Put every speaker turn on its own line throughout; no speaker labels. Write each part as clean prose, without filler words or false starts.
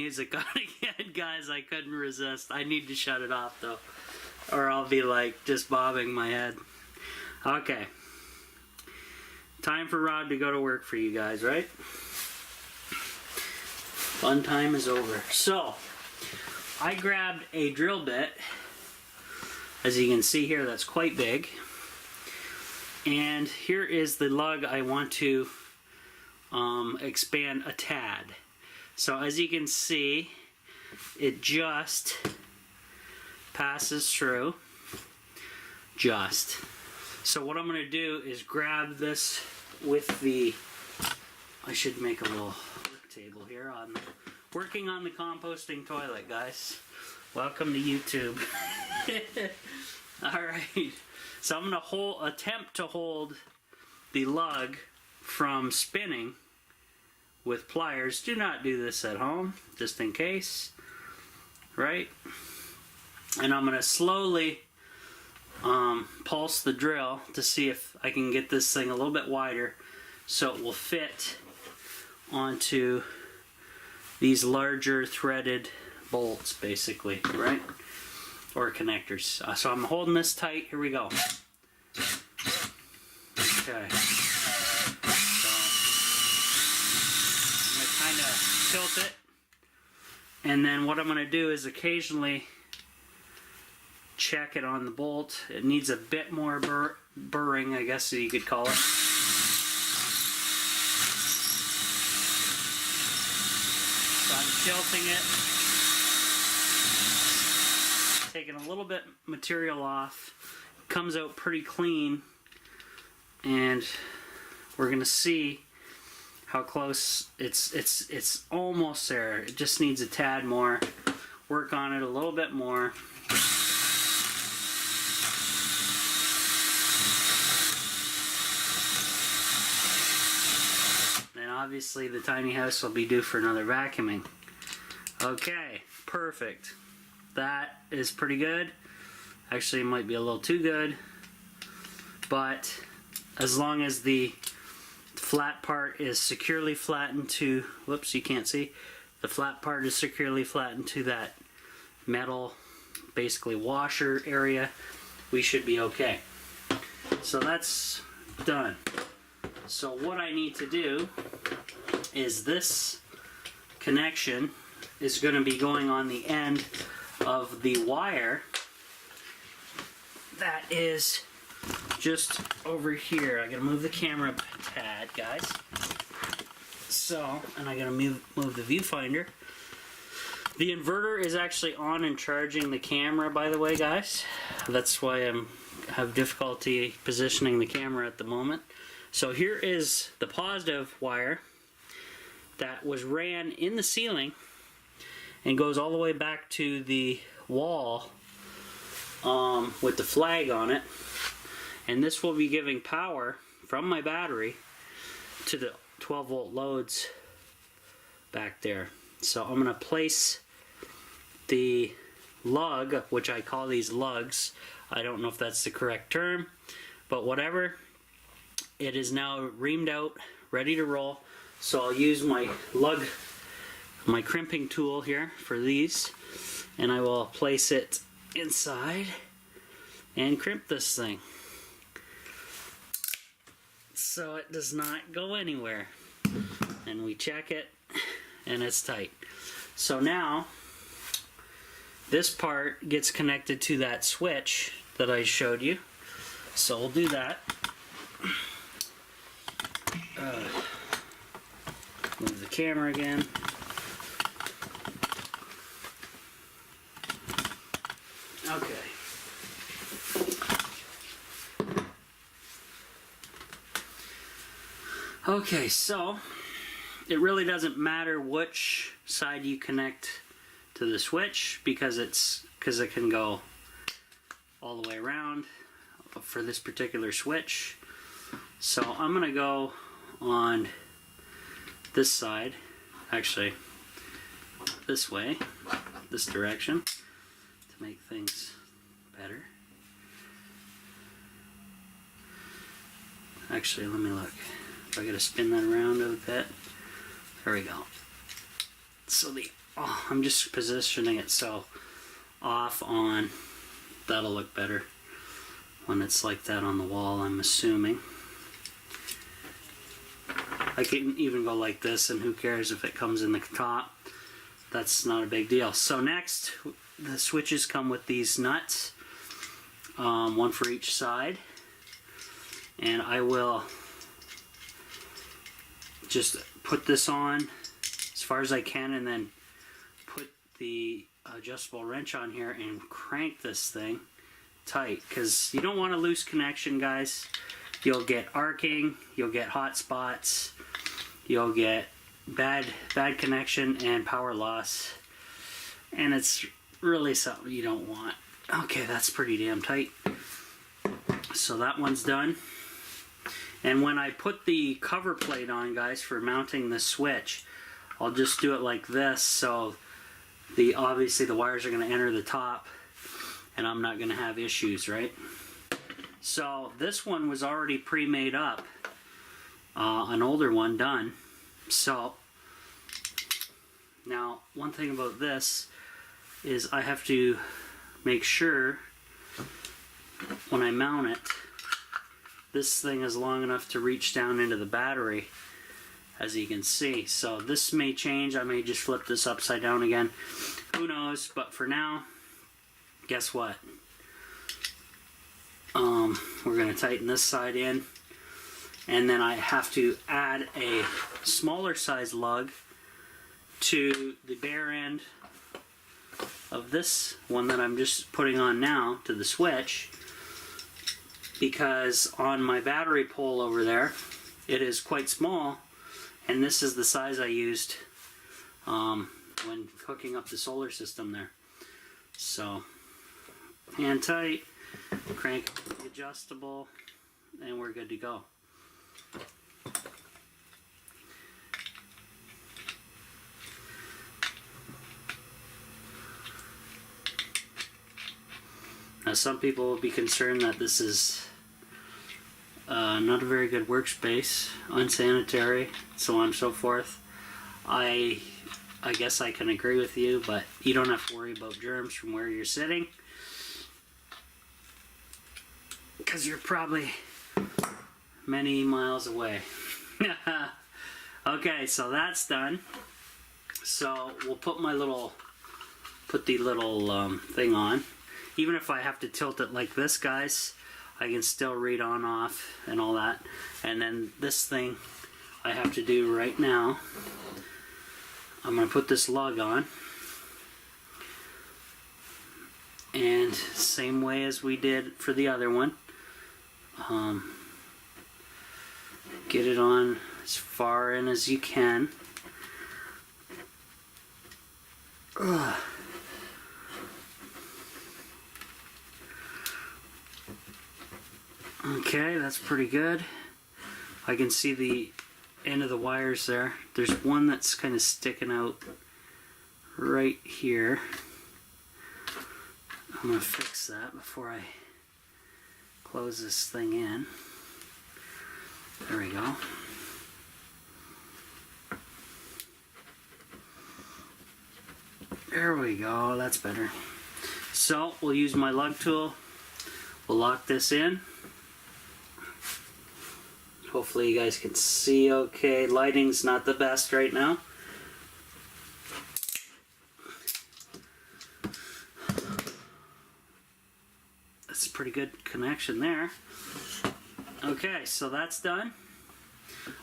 music on again, guys. I couldn't resist. I need to shut it off though, or I'll be like just bobbing my head. Okay. Time for Rod to go to work for you guys, right? Fun time is over. So, I grabbed a drill bit. As you can see here, that's quite big. And here is the lug I want to expand a tad. So as you can see, it just passes through. Just. So what I'm going to do is grab this with the, I should make a little work table here on working on the composting toilet, guys. Welcome to YouTube. Alright, so I'm going to attempt to hold the lug from spinning with pliers. Do not do this at home, just in case, right? And I'm going to slowly pulse the drill to see if I can get this thing a little bit wider so it will fit onto these larger threaded bolts, basically, right? Or connectors. So I'm holding this tight. Here we go. Okay. So I'm going to kind of tilt it. And then what I'm going to do is occasionally check it on the bolt. It needs a bit more burring, I guess you could call it. So I'm tilting it. Taking a little bit material off. Comes out pretty clean. And we're gonna see how close it's almost there. It just needs a tad more. Work on it a little bit more. And obviously the tiny house will be due for another vacuuming. Okay, perfect. That is pretty good. Actually, it might be a little too good. But as long as the flat part is securely flattened to, whoops, you can't see. The flat part is securely flattened to that metal, basically washer area, we should be okay. So that's done. So what I need to do is this connection is going to be going on the end of the wire that is just over here. I gotta move the camera a tad, guys. So, and I gotta move the viewfinder. The inverter is actually on and charging the camera, by the way, guys. That's why I have difficulty positioning the camera at the moment. So here is the positive wire that was ran in the ceiling and goes all the way back to the wall with the flag on it. And this will be giving power from my battery to the 12 volt loads back there. So I'm going to place the lug, which I call these lugs. I don't know if that's the correct term, but whatever. It is now reamed out, ready to roll. So I'll use my lug, my crimping tool here for these, and I will place it inside and crimp this thing so it does not go anywhere. And we check it and it's tight. So now this part gets connected to that switch that I showed you. So we'll do that. Move the camera again. Okay. Okay, so it really doesn't matter which side you connect to the switch because it can go all the way around for this particular switch. So I'm gonna go on this side, actually this way, this direction, to make things better. Actually, let me look. I gotta spin that around a bit. There we go. So I'm just positioning it so off, on. That'll look better when it's like that on the wall, I'm assuming. I can even go like this, and who cares if it comes in the top. That's not a big deal. So next, the switches come with these nuts, one for each side, and I will just put this on as far as I can, and then put the adjustable wrench on here and crank this thing tight, because you don't want a loose connection, guys. You'll get arcing, you'll get hot spots, you'll get bad connection and power loss, and it's really something you don't want. Okay, that's pretty damn tight. So that one's done. And when I put the cover plate on, guys, for mounting the switch, I'll just do it like this, so obviously the wires are going to enter the top, and I'm not going to have issues, right? So this one was already pre-made up, an older one done. So now one thing about this is I have to make sure when I mount it, this thing is long enough to reach down into the battery, as you can see. So this may change. I may just flip this upside down again. Who knows? But for now, guess what? We're going to tighten this side in, and then I have to add a smaller size lug to the bare end of this one that I'm just putting on now to the switch, because on my battery pole over there, it is quite small, and this is the size I used when hooking up the solar system there. So, hand tight, crank the adjustable, and we're good to go. Now, some people will be concerned that this is not a very good workspace, unsanitary, so on and so forth. I guess I can agree with you, but you don't have to worry about germs from where you're sitting, because you're probably many miles away. Okay, so that's done. So we'll put the little thing on. Even if I have to tilt it like this, guys, I can still read on, off, and all that. And then this thing I have to do right now, I'm going to put this lug on. And same way as we did for the other one. Get it on as far in as you can. Ugh. Okay, that's pretty good. I can see the end of the wires there. There's one that's kind of sticking out right here. I'm going to fix that before I close this thing in. There we go. There we go, that's better. So we'll use my lug tool. We'll lock this in. Hopefully you guys can see okay. Lighting's not the best right now. That's a pretty good connection there. Okay, so that's done.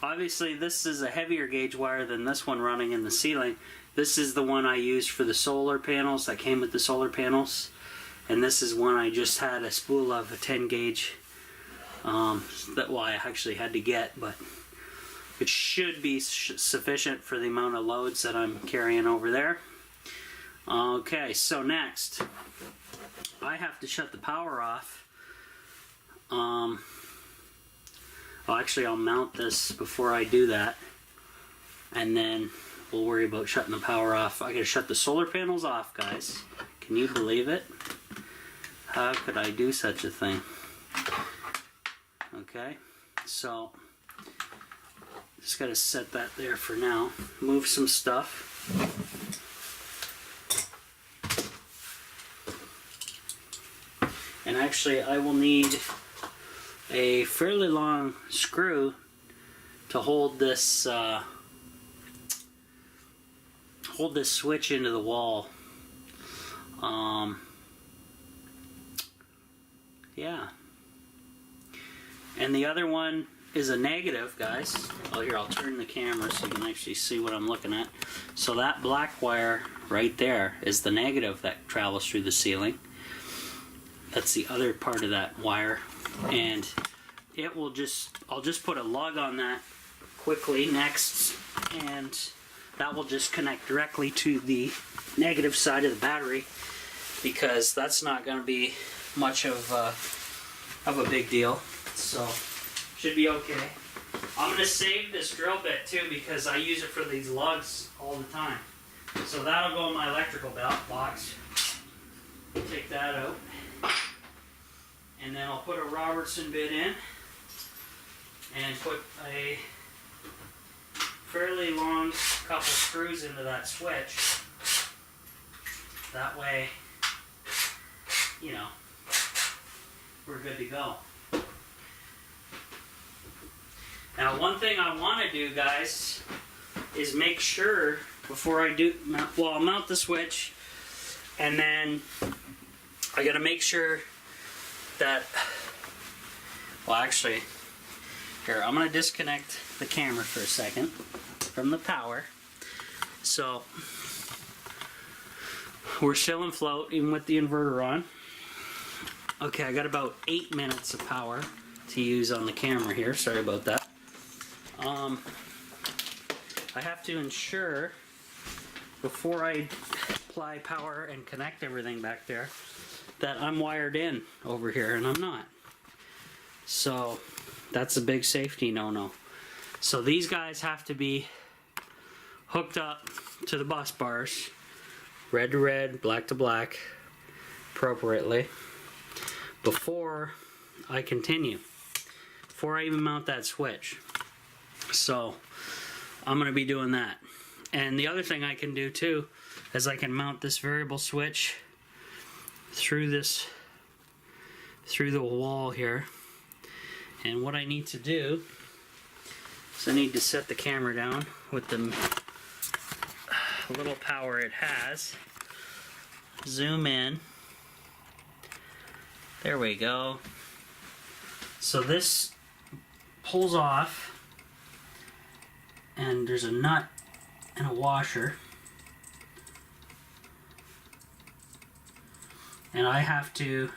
Obviously this is a heavier gauge wire than this one running in the ceiling. This is the one I used for the solar panels, that came with the solar panels. And this is one I just had a spool of, a 10 gauge. I actually had to get, but it should be sufficient for the amount of loads that I'm carrying over there. Okay, so next I have to shut the power off. Well, actually I'll mount this before I do that, and then we'll worry about shutting the power off. I gotta shut the solar panels off, guys. Can you believe it? How could I do such a thing? Okay, so just gotta set that there for now. Move some stuff. actually I will need a fairly long screw to hold this switch into the wall. Yeah. And the other one is a negative, guys. Oh, here, I'll turn the camera so you can actually see what I'm looking at. So that black wire right there is the negative that travels through the ceiling. That's the other part of that wire. And it will I'll just put a lug on that quickly next, and that will just connect directly to the negative side of the battery, because that's not going to be much of a big deal. So should be okay. I'm going to save this drill bit too, because I use it for these lugs all the time. So that'll go in my electrical belt box. Take that out. And then I'll put a Robertson bit in and put a fairly long couple screws into that switch. That way, you know, we're good to go. Now, one thing I want to do, guys, is make sure before I do, well, I'll mount the switch, and then I got to make sure that, well, actually, here, I'm going to disconnect the camera for a second from the power. So we're still in float even with the inverter on. Okay, I got about 8 minutes of power to use on the camera here. Sorry about that. I have to ensure before I apply power and connect everything back there that I'm wired in over here, and I'm not. So that's a big safety no-no. So these guys have to be hooked up to the bus bars, red to red, black to black, appropriately, before I continue, before I even mount that switch. So I'm going to be doing that. And the other thing I can do too is I can mount this variable switch through the wall here. And what I need to do is I need to set the camera down with the little power it has. Zoom in. There we go. So this pulls off, and there's a nut and a washer. And I have to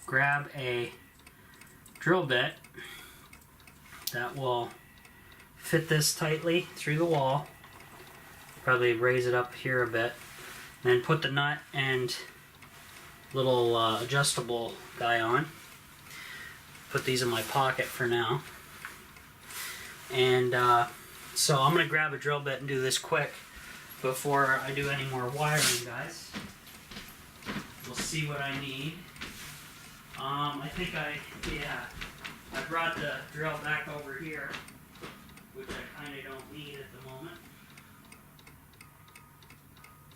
grab a drill bit that will fit this tightly through the wall. Probably raise it up here a bit. Then put the nut and little adjustable guy on. Put these in my pocket for now. And so I'm going to grab a drill bit and do this quick before I do any more wiring, guys. We'll see what I need. I think I brought the drill back over here, which I kind of don't need at the moment.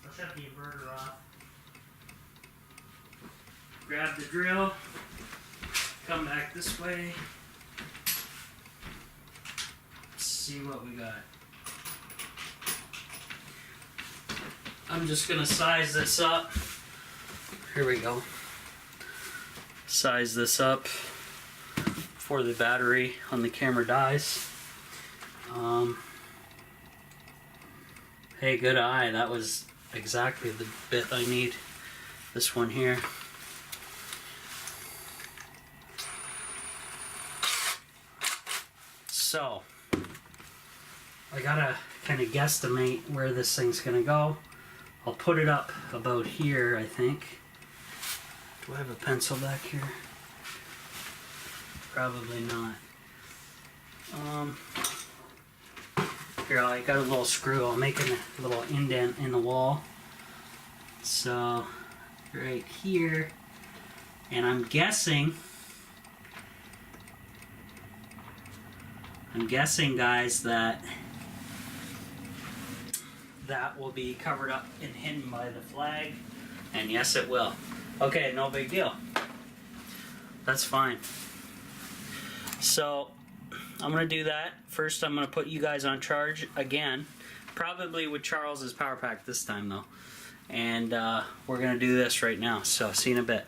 I'll shut the inverter off. Grab the drill, come back this way. See what we got. I'm just gonna size this up. Here we go. Size this up before the battery on the camera dies. Hey, good eye. That was exactly the bit I need. This one here. So I gotta kind of guesstimate where this thing's gonna go. I'll put it up about here, I think. Do I have a pencil back here? Probably not. Here, I got a little screw. I'll make a little indent in the wall. So, right here. And I'm guessing, guys, that will be covered up and hidden by the flag. And yes, it will. Okay, no big deal. That's fine. So I'm going to do that. First I'm going to put you guys on charge again. Probably with Charles's power pack this time though. And we're going to do this right now. So see you in a bit.